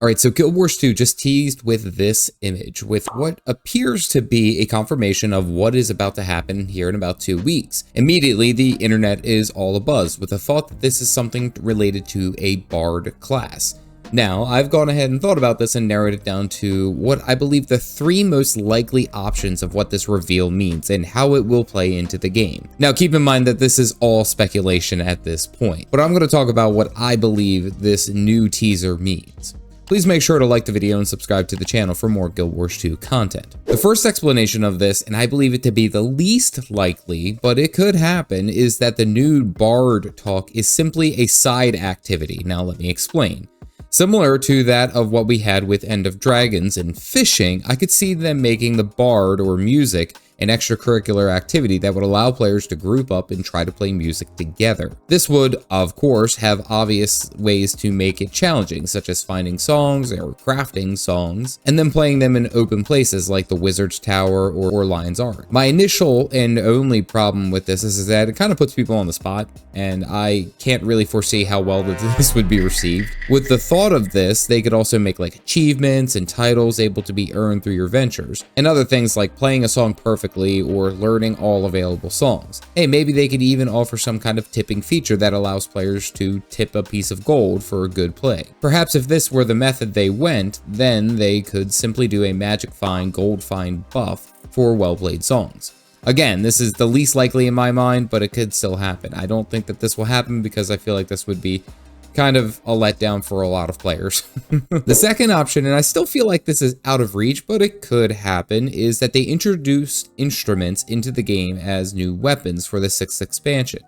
Alright, so Guild Wars 2 just teased with this image, with what appears to be a confirmation of what is about to happen here in about 2 weeks. Immediately, the internet is all abuzz with the thought that this is something related to a Bard class. Now, I've gone ahead and thought about this and narrowed it down to what I believe the 3 most likely options of what this reveal means and how it will play into the game. Now, keep in mind that this is all speculation at this point, but I'm going to talk about what I believe this new teaser means. Please make sure to like the video and subscribe to the channel for more Guild Wars 2 content. The first explanation of this, and I believe it to be the least likely, but it could happen, is that the new Bard talk is simply a side activity. Now let me explain. Similar to that of what we had with End of Dragons and fishing, I could see them making the Bard or music an extracurricular activity that would allow players to group up and try to play music together. This would, of course, have obvious ways to make it challenging, such as finding songs or crafting songs, and then playing them in open places like the Wizard's Tower or Lion's Ark. My initial and only problem with this is that it kind of puts people on the spot, and I can't really foresee how well this would be received. With the thought of this, they could also make like achievements and titles able to be earned through your ventures, and other things like playing a song perfectly or learning all available songs. Hey, maybe they could even offer some kind of tipping feature that allows players to tip a piece of gold for a good play. Perhaps if this were the method they went, then they could simply do a magic find, gold find buff for well-played songs. Again, this is the least likely in my mind, but it could still happen. I don't think that this will happen because I feel like this would be kind of a letdown for a lot of players. The second option, and I still feel like this is out of reach, but it could happen, is that they introduced instruments into the game as new weapons for the 6th expansion.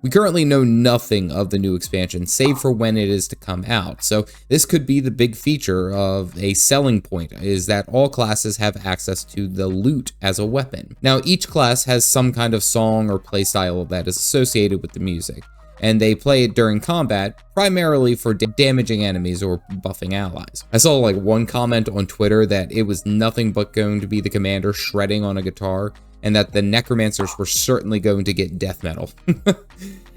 We currently know nothing of the new expansion, save for when it is to come out, so this could be the big feature of a selling point, is that all classes have access to the lute as a weapon. Now, each class has some kind of song or playstyle that is associated with the music, and they play it during combat, primarily for damaging enemies or buffing allies. I saw like one comment on Twitter that it was nothing but going to be the commander shredding on a guitar, and that the necromancers were certainly going to get death metal.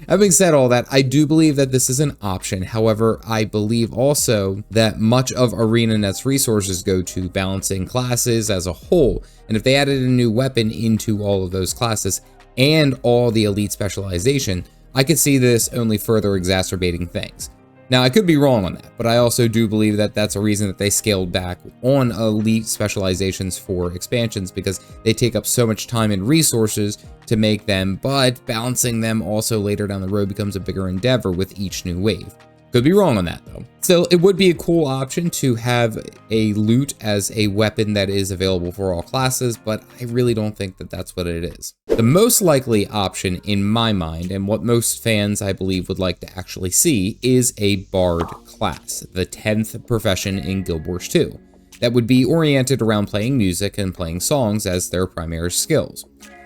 Having said all that, I do believe that this is an option. However, I believe also that much of ArenaNet's resources go to balancing classes as a whole, and if they added a new weapon into all of those classes and all the elite specialization, I could see this only further exacerbating things. Now, I could be wrong on that, but I also do believe that that's a reason that they scaled back on elite specializations for expansions, because they take up so much time and resources to make them, but balancing them also later down the road becomes a bigger endeavor with each new wave. Could be wrong on that though. Still, it would be a cool option to have a loot as a weapon that is available for all classes, but I really don't think that that's what it is. The most likely option in my mind, and what most fans I believe would like to actually see, is a Bard class, the 10th profession in Guild Wars 2, that would be oriented around playing music and playing songs as their primary skills.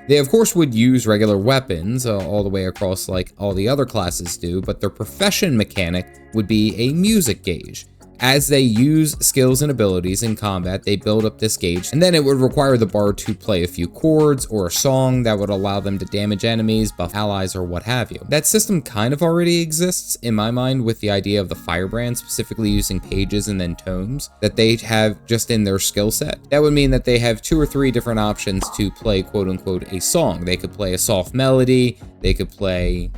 They of course would use regular weapons all the way across like all the other classes do, but their profession mechanic would be a music gauge. As they use skills and abilities in combat, they build up this gauge, and then it would require the Bard to play a few chords or a song that would allow them to damage enemies, buff allies, or what have you. That system kind of already exists in my mind with the idea of the Firebrand specifically using pages and then tomes that they have just in their skill set. That would mean that they have 2 or 3 different options to play quote-unquote a song. They could play a soft melody, they could play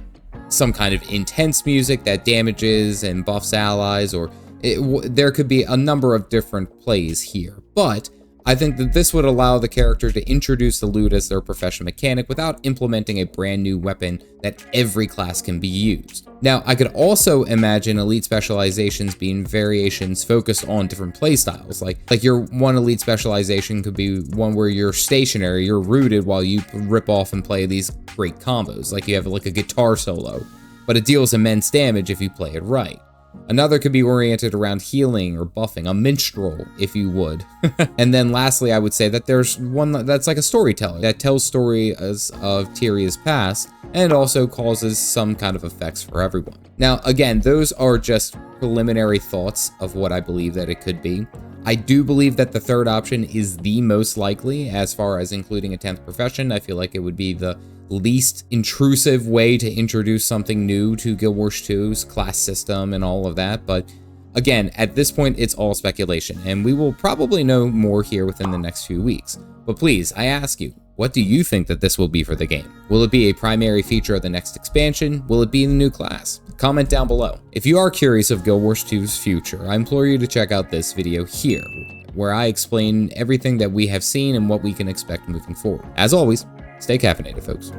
some kind of intense music that damages and buffs allies, or there could be a number of different plays here, but I think that this would allow the character to introduce the loot as their profession mechanic without implementing a brand new weapon that every class can be used. Now, I could also imagine elite specializations being variations focused on different playstyles. Like your one elite specialization could be one where you're stationary, you're rooted while you rip off and play these great combos. Like you have like a guitar solo, but it deals immense damage if you play it right. Another could be oriented around healing or buffing, a minstrel, if you would. And then lastly, I would say that there's one that's like a storyteller that tells stories of Tyria's past and also causes some kind of effects for everyone. Now, again, those are just preliminary thoughts of what I believe that it could be. I do believe that the third option is the most likely as far as including a 10th profession. I feel like it would be the least intrusive way to introduce something new to Guild Wars 2's class system and all of that, but Again, at this point, it's all speculation, and we will probably know more here within the next few weeks. But please, I ask you, what do you think that this will be for the game? Will it be a primary feature of the next expansion? Will it be the new class? Comment down below. If you are curious of Guild Wars 2's future, I implore you to check out this video here, where I explain everything that we have seen and what we can expect moving forward. As always, stay caffeinated, folks.